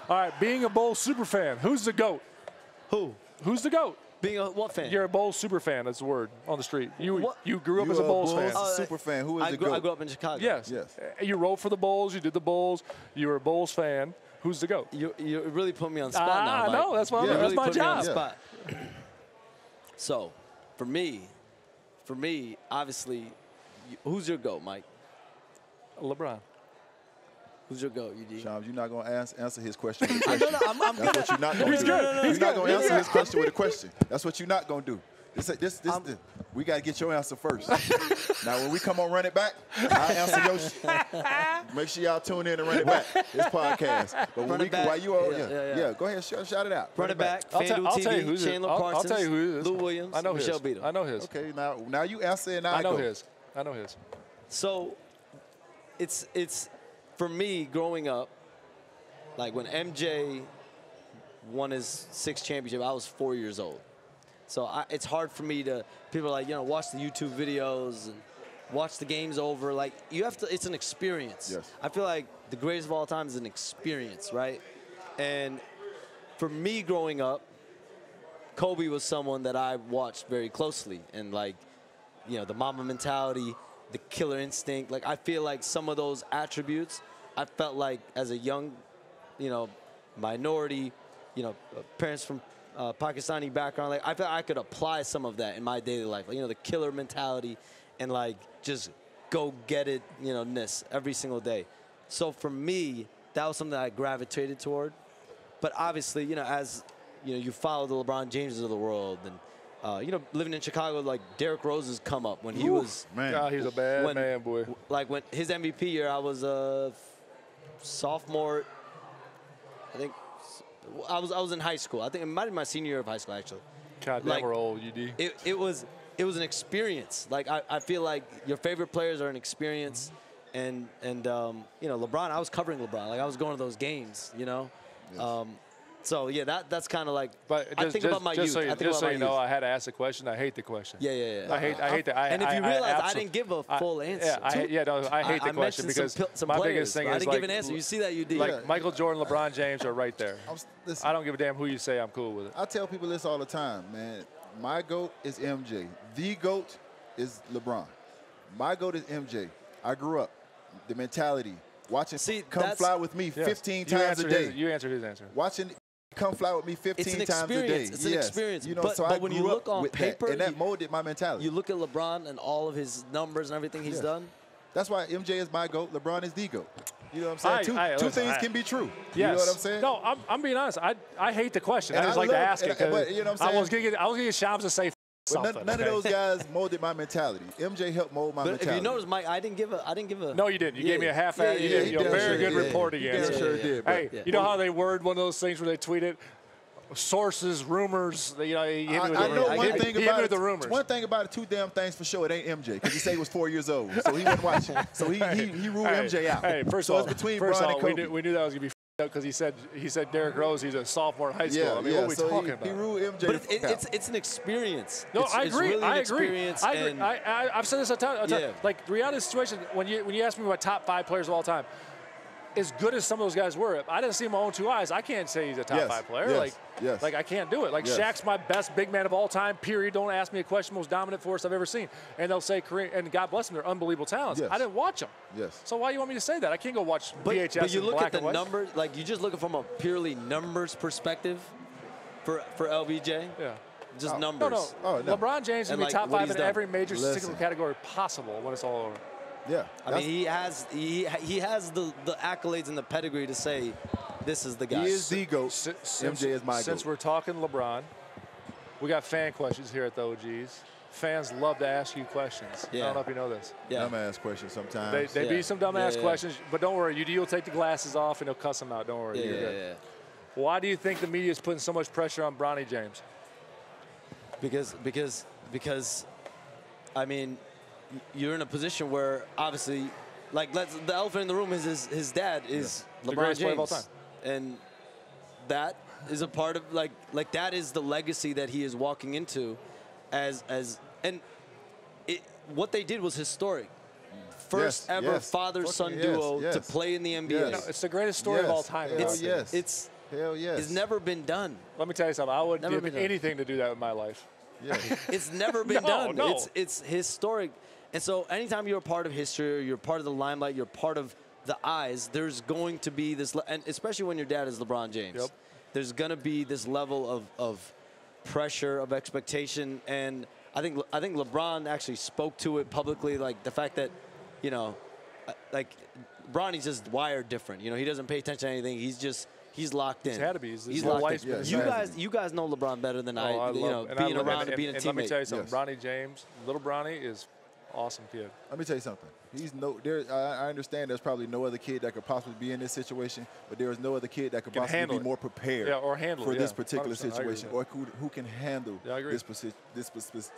All right, being a Bulls super fan, who's the GOAT? Who's the GOAT? Being a what fan? You're a Bulls super fan. That's the word on the street. You grew up as a Bulls fan. Super fan. Who is the GOAT? I grew up in Chicago. Yes. You wrote for the Bulls. You did the Bulls. You were a Bulls fan. Who's the GOAT? You really put me on the spot now, Mike. No, that's that's my job. So, for me, obviously, who's your GOAT, Mike? LeBron. Who's your GOAT, UD? Shams, you're not going to answer his question with a question. I'm That's what you're not going to do. You're not going to answer his question with a question. That's what you're not going to do. We got to get your answer first. Now, when we come on Run It Back, I'll answer your shit. Make sure y'all tune in and Run It Back, this podcast. But while you all, go ahead, shout it out. Run It Back, I'll tell you who's Chandler I'll Parsons, tell you who it is. Lou Williams, I know Michelle his. Beadle. I know his. Okay, now you answer and I know his. I know his. So, it's for me growing up, like when MJ won his 6th championship, I was 4 years old. So it's hard for me to, people are like, watch the YouTube videos and watch the games over. Like, you have to, it's an experience. Yes. I feel like the greatest of all time is an experience, right? And for me growing up, Kobe was someone that I watched very closely. And like, the Mamba mentality, the killer instinct. Like, I feel like some of those attributes, I felt like as a young, minority, parents from Pakistani background, like I felt I could apply some of that in my daily life. Like, the killer mentality and like just go get it, ness every single day. So for me, that was something that I gravitated toward. But obviously, as you follow the LeBron Jameses of the world, and living in Chicago, like Derrick Rose's come up when he was God, he's a bad man, boy. Like when his MVP year, I was a sophomore. I think I was in high school. I think it might have been my senior year of high school, actually. God, damn, we're old, UD. It was an experience. Like I feel like your favorite players are an experience, and LeBron. I was covering LeBron. Like I was going to those games. Yes. So yeah, that's kind of like. But I think about my youth. Just so you know, I had to ask the question. I hate the question. Yeah. I hate that. And if you realize, I didn't give a full answer. I hate the question because some my players, biggest thing is I didn't give an answer. You see that, you did. Like Michael Jordan, LeBron James are right there. I don't give a damn who you say. I'm cool with it. I tell people this all the time, man. My GOAT is MJ. The GOAT is LeBron. My GOAT is MJ. I grew up. The mentality. Watching Come Fly With Me 15 times a day. You answered his answer. Watching Come Fly With Me 15 times a day. It's an experience. But when you look on paper, and that molded my mentality. You look at LeBron and all of his numbers and everything he's done. That's why MJ is my GOAT. LeBron is the GOAT. You know what I'm saying? Two things can be true. Yes. You know what I'm saying? No, I'm being honest. I hate the question. And I just like to ask it. But you know what I'm saying? I was going to get Shams to say something. None of those guys molded my mentality. MJ helped mold my mentality. If you notice, Mike, I didn't give a. No, you didn't. You gave me a half-ass. You did a very good reporting answer. Sure did. Hey, you know how they word one of those things where they tweet it? Sources, rumors. He hit me with the rumors. I know one thing about it. The rumors. One thing about it, two damn things for sure. It ain't MJ because he said he was 4 years old, so he wasn't watching. So he ruled MJ out. Hey, first of all, it's between Bron and Kobe. We knew that was gonna be up because he said Derrick Rose. He's a sophomore in high school. I mean, what are we talking about? He ruled MJ. But it's an experience. No, I agree. Really I agree. I've said this a ton. Like the reality situation when you ask me about top 5 players of all time. As good as some of those guys were, I didn't see him with my own 2 eyes. I can't say he's a top 5 player. Like I can't do it. Like Shaq's my best big man of all time. Period. Don't ask me a question. Most dominant force I've ever seen. And they'll say Kareem, and God bless them, they're unbelievable talents. I didn't watch them. So why do you want me to say that? I can't go watch VHS. But you look at the numbers. Like you just looking from a purely numbers perspective for LBJ. Yeah. Just numbers. No. LeBron James is top 5 in every major statistical category possible when it's all over. Yeah, I mean he has the accolades and the pedigree to say this is the guy. He is the GOAT. MJ is my GOAT. Since we're talking LeBron, we got fan questions here at the OGs. Fans love to ask you questions. I don't know if you know this. Dumbass questions sometimes. They be some dumbass questions, but don't worry. UD will take the glasses off and he'll cuss them out. Don't worry. You're good. Why do you think the media is putting so much pressure on Brony James? Because, I mean, you're in a position where obviously, like the elephant in the room is his dad is LeBron James, of all time. And that is a part of like that is the legacy that he is walking into, what they did was historic. First ever father-son duo to play in the NBA. It's the greatest story of all time. Hell yes. It's never been done. Let me tell you something. I wouldn't give anything to do that with my life. Yeah. It's never been done. No. It's historic. And so anytime you're a part of history, or you're part of the limelight, you're part of the eyes, there's going to be this, and especially when your dad is LeBron James, yep. there's going to be this level of pressure, of expectation. And I think LeBron actually spoke to it publicly, like the fact that, you know, like Bronny's just wired different. You know, he doesn't pay attention to anything. He's locked in. He's had to be. He's locked in. You guys know LeBron better than I. You know, being around and being a teammate. Let me tell you something. Yes. Brony James, little Bronny, is awesome kid. Let me tell you something. I understand there's probably no other kid that could possibly be in this situation, but there is no other kid that could possibly be more prepared for this particular situation, or who can handle this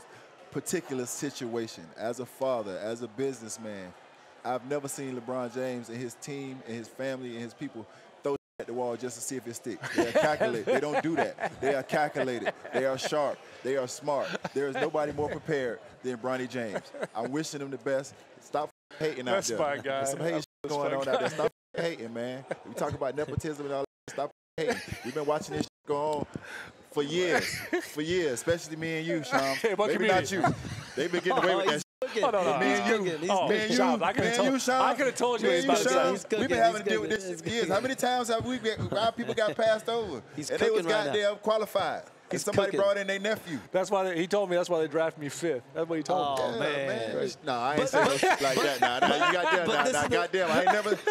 particular situation. As a father, as a businessman, I've never seen LeBron James and his team and his family and his people throw at the wall just to see if it sticks. They are calculated. They don't do that. They are calculated. They are sharp. They are smart. There is nobody more prepared than Brony James. I'm wishing him the best. Stop hating out there. That's my guy. There's some hate going on out there. Stop hating, man. We talk about nepotism and all that. Stop hating. We've been watching this go on for years, especially me and you, Sean. Maybe not you. They've been getting away with that. Me and you, Sean. I could have told you. We've been having to deal with this for years. How many times have our people got passed over? And they was goddamn qualified. And somebody brought in their nephew. That's why he told me. That's why they drafted me 5th. That's what he told me. Oh man. No, I ain't saying no shit like that. Nah, goddamn.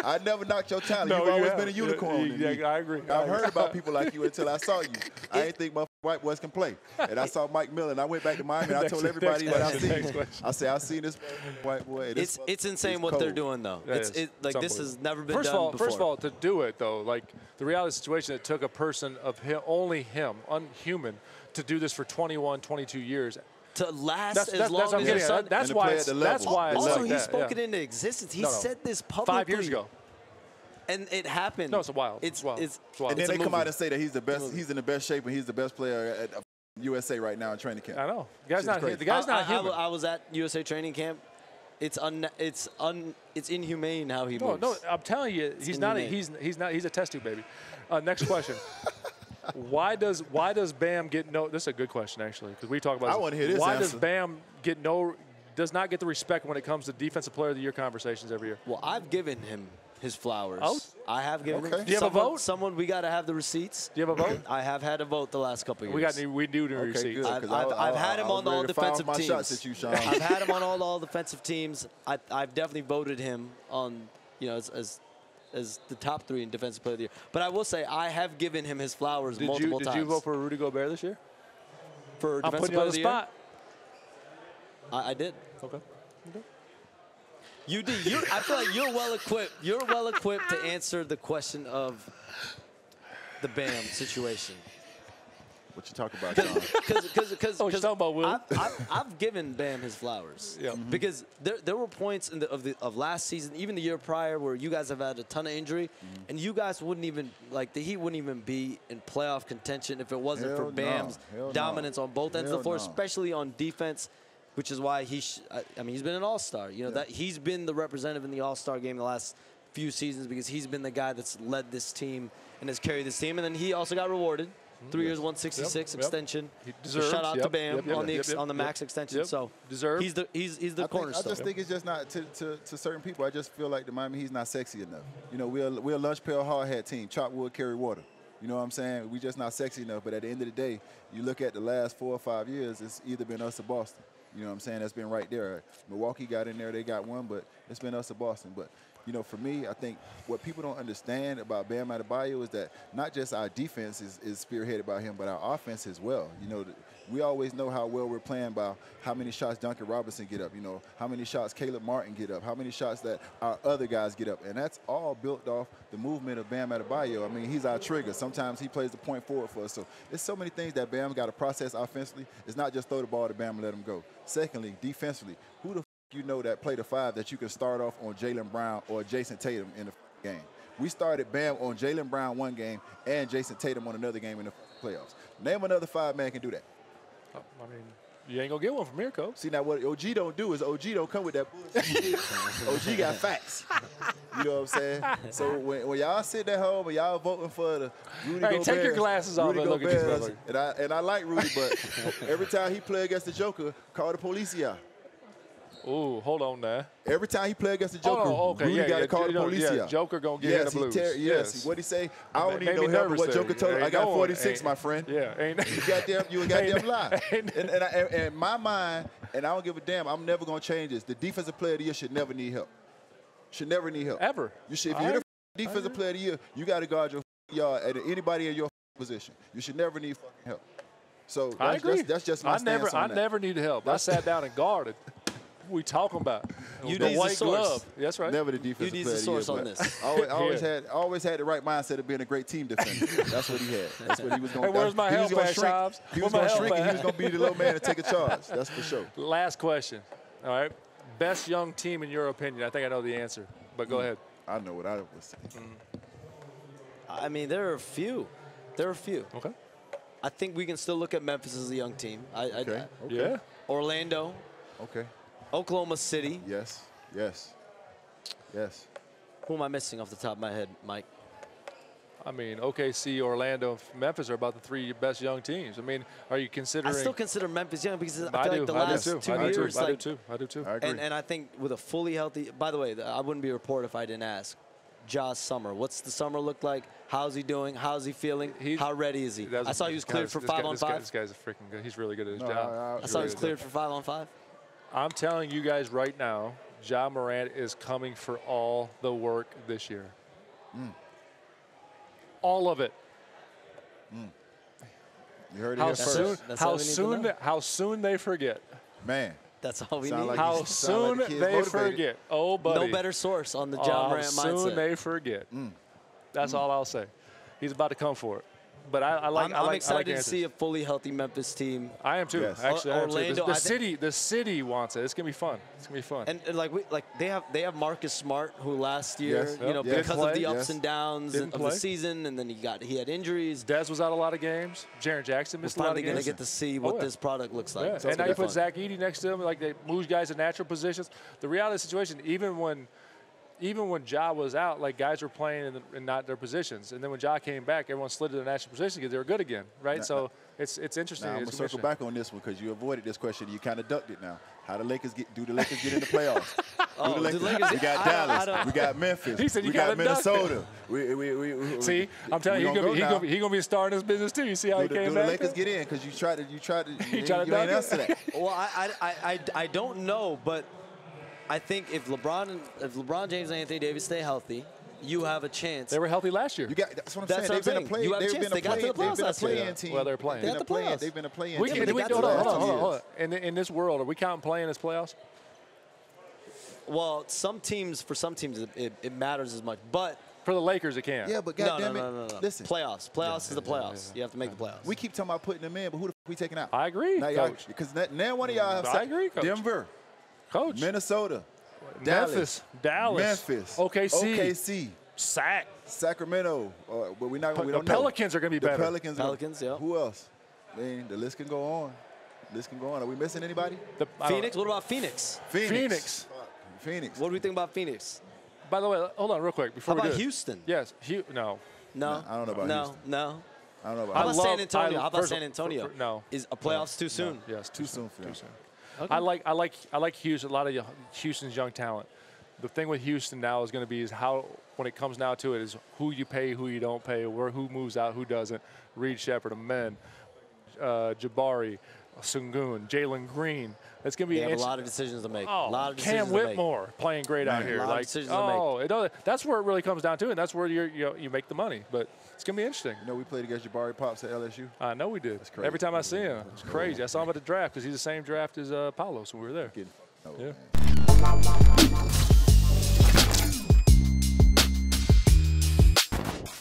I never knocked your talent. You've always been a unicorn. Yeah, I agree. I've heard about people like you until I saw you. I ain't think white boys can play. And I saw Mike Miller, and I went back to Miami, and I told everybody what I seen. I said, I seen this white boy. It's insane what they're doing, though. Like this has never been done before. First of all, to do it though, like the reality situation, it took a person of him, only him, unhuman, to do this for 21, 22 years. To last as long as your son. That's why. Also, he spoke it into existence. He said this publicly 5 years ago. And it happened. No, it's wild. It's wild. And then they come out and say that he's the best. He's in the best shape, and he's the best player at USA right now in training camp. I know. The guy's not human. I was at USA training camp. It's inhumane how he moves. No, I'm telling you, he's not. He's a test tube baby. Next question. Why does Bam get no? This is a good question actually, because we talk about. I want to hear this. Why does Bam does not get the respect when it comes to Defensive Player of the Year conversations every year? Well, I've given him his flowers. Oh? I have given him. Do you have a vote? We got to have the receipts. Do you have a vote? I have had a vote the last couple of years. We do the receipts. I've had him on all defensive teams. Shots at you, Sean. I've had him on all defensive teams. I've definitely voted him on, as the top 3 in Defensive Player of the Year. But I will say I have given him his flowers multiple times. Did you vote for Rudy Gobert this year? For Defensive Player of the Year? I did. Okay. You did. I feel like you're well equipped. You're well equipped to answer the question of the Bam situation. What you talk about, John? Because I've given Bam his flowers. Yeah. Because there were points of last season, even the year prior, where you guys have had a ton of injury, and you guys wouldn't even the Heat wouldn't even be in playoff contention if it wasn't for Bam's dominance on both ends of the floor, especially on defense. Which is why he's been an all-star. That he's been the representative in the all-star game the last few seasons because he's been the guy that's led this team and has carried this team. And then he also got rewarded. 3 years, 166 extension. Shout out to Bam on the max extension. So deserved. He's the cornerstone. I just think it's just not to certain people. I just feel like the Miami Heat's not sexy enough. We're a lunch pail hard hat team. Chop wood, carry water. You know what I'm saying? We just not sexy enough. But at the end of the day, you look at the last 4 or 5 years, it's either been us or Boston. You know what I'm saying? That's been right there. Milwaukee got in there. They got one, but it's been us or Boston. But, for me, I think what people don't understand about Bam Adebayo is that not just our defense is spearheaded by him, but our offense as well. We always know how well we're playing by how many shots Duncan Robinson get up, how many shots Caleb Martin get up, how many shots that our other guys get up. And that's all built off the movement of Bam Adebayo. I mean, he's our trigger. Sometimes he plays the point forward for us. So there's so many things that Bam got to process offensively. It's not just throw the ball to Bam and let him go. Secondly, defensively, who the that play the 5 that you can start off on Jaylen Brown or Jason Tatum in the game? We started Bam on Jaylen Brown one game and Jason Tatum on another game in the playoffs. Name another 5 man can do that. You ain't gonna get one from here, Coach. See, now what OG don't do is OG don't come with that bullshit. OG got facts. You know what I'm saying? So when y'all sit at home and y'all voting for the Rudy Gobert, take your glasses off and look at this. And I like Rudy, but every time he play against the Joker, call the police out. Ooh, hold on now. Every time he play against the Joker, Rudy got to call the police out. Joker gonna get in the blues. Yes. What he say? I don't need no help with what Joker told him. I got 46, my friend. Yeah, you a goddamn lie. And in my mind, and I don't give a damn, I'm never gonna change this. The defensive player of the year should never need help. Should never need help. Ever. If you're the defensive player of the year, you got to guard your yard at anybody in your position. You should never need fucking help. So I agree. That's just my stance on that. I never needed help. I sat down and guarded. What we talking about? The white glove. That's right. Never the defensive player of the year. You need the source on this. always had the right mindset of being a great team defender. That's what he had. That's what he was going to do. Hey, where's my help at, Shobs? He was going to shrink and he was going to be the little man to take a charge. That's for sure. Last question. All right. Best young team in your opinion? I think I know the answer, but go ahead. I know what I would say. I mean, there are a few. Okay. I think we can still look at Memphis as a young team. Okay. Yeah. Orlando. Okay. Oklahoma City. Yes. Who am I missing off the top of my head, Mike? I mean, OKC, Orlando, Memphis are about the 3 best young teams. I mean, are you considering? I still consider Memphis young because I feel do. like the last 2 years. I do too. I agree. And I think with a fully healthy. By the way, I wouldn't be a reporter if I didn't ask. Ja's summer. What's the summer look like? How's he doing? How's he feeling? How ready is he? I saw he was cleared for 5-on-5. This guy's a freaking good. He's really good at his job. I saw he was cleared for 5-on-5. I'm telling you guys right now, Ja Morant is coming for all the work this year. All of it. You heard it here first. How soon they forget. Man. That's all we need. Like how soon they forget. Oh, buddy. No better source on the Ja Morant mindset. How soon they forget. That's all I'll say. He's about to come for it. But I'm excited to see a fully healthy Memphis team. I am too. Yes. Actually, Orlando, the city wants it. It's gonna be fun. And they have Marcus Smart, who last year, because of the ups and downs of the season, and then he had injuries. Dez was out a lot of games. Jaren Jackson missed a lot of games. Finally gonna get to see what this product looks like. Yeah. So and now you put Zach Edey next to him, like they move guys in natural positions. The reality of the situation, even when Ja was out, like guys were playing in not their positions, and then when Ja came back, everyone slid to their natural position because they were good again, right? So it's interesting. Now, I'm gonna circle back on this one because you avoided this question. You kind of ducked it now. Do the Lakers get in the playoffs? We got Dallas. We got Memphis. He said we got Minnesota. See, I'm telling you, he's gonna be starting his business too. You see how he came back? Do the Lakers get in? Because you tried to ain't answer that. Well, I don't know, but I think if LeBron James and Anthony Davis stay healthy, you have a chance. They were healthy last year. That's what I'm saying. They've been a play-in team. Well, they're playing. They've been a play-in team. Hold on. In this world, are we counting playing as playoffs? Well, for some teams, it matters as much, but for the Lakers, it can. Yeah, but goddamn it, no. listen. Playoffs is the playoffs. You have to make the playoffs. We keep talking about putting them in, but who the f we taking out? I agree, Coach. Because now one of y'all have I agree, Coach. Denver. Coach. Minnesota. Dallas. Memphis. OKC. Sacramento. But we don't know. Pelicans are going to be better. Pelicans, yeah. Who else? I mean, the list can go on. Are we missing anybody? Phoenix? What about Phoenix? Phoenix. What do we think about Phoenix? By the way, hold on real quick. Before How about Houston? Yes. No. I don't know about Houston. No. I don't know about How about San Antonio? How about San Antonio? No. Is a playoffs too soon? No. Yes, too soon for them. Okay. I like Houston. A lot of Houston's young talent. The thing with Houston now is going to be how when it comes now to it is who you pay, who you don't pay, who moves out, who doesn't. Reed Shepherd, Amen, Jabari, Sengun, Jalen Green. It's going to be a lot of decisions to make. Oh, Cam Whitmore playing great out here. That's where it really comes down to, and that's where you make the money. But it's going to be interesting. You know, we played against Jabari Pops at LSU. I know we did. That's crazy. Every time I see him, it's crazy. I saw him at the draft because he's the same draft as Paulo, so we were there. Yeah.